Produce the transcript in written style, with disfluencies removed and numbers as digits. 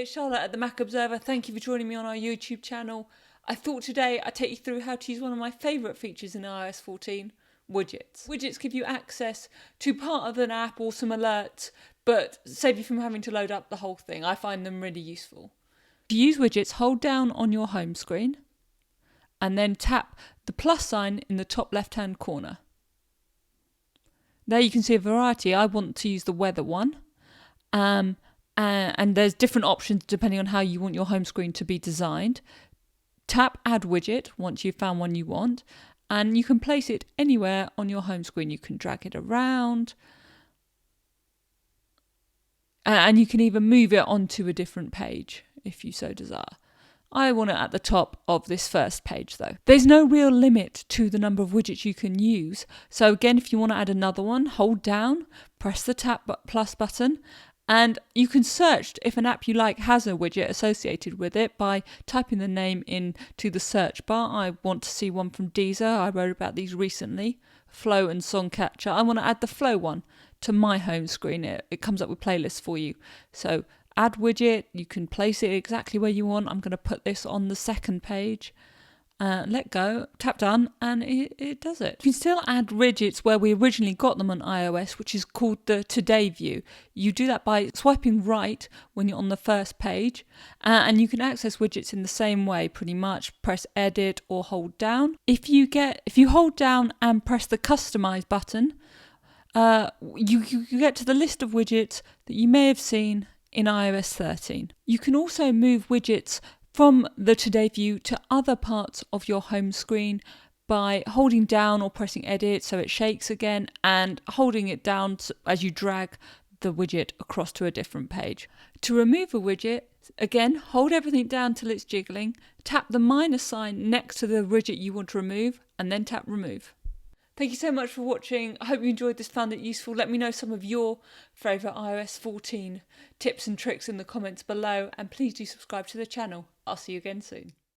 it's Charlotte at the Mac Observer. Thank you for joining me on our YouTube channel. I thought today I'd take you through how to use one of my favourite features in iOS 14, widgets. Widgets give you access to part of an app or some alerts, but save you from having to load up the whole thing. I find them really useful. To use widgets, hold down on your home screen and then tap the plus sign in the top left-hand corner. There you can see a variety. I want to use the weather one. And there's different options depending on how you want your home screen to be designed. Tap Add Widget once you've found one you want, and you can place it anywhere on your home screen. You can drag it around, and you can even move it onto a different page if you so desire. I want it at the top of this first page though. There's no real limit to the number of widgets you can use. So again, if you want to add another one, hold down, press the tap plus button, and you can search if an app you like has a widget associated with it by typing the name into the search bar. I want to see one from Deezer. I wrote about these recently. Flow and Songcatcher. I want to add the Flow one to my home screen. It comes up with playlists for you. So Add Widget, you can place it exactly where you want. I'm going to put this on the second page. Let go, tap done, and it does it. You can still add widgets where we originally got them on iOS, which is called the Today view. You do that by swiping right when you're on the first page, and you can access widgets in the same way, pretty much. Press Edit or hold down. If you hold down and press the Customize button, you get to the list of widgets that you may have seen in iOS 13. You can also move widgets from the Today view to other parts of your home screen by holding down or pressing Edit so it shakes again, and holding it down as you drag the widget across to a different page. To remove a widget, again, hold everything down till it's jiggling, tap the minus sign next to the widget you want to remove, and then tap Remove. Thank you so much for watching. I hope you enjoyed this, found it useful. Let me know some of your favourite iOS 14 tips and tricks in the comments below, and please do subscribe to the channel. I'll see you again soon.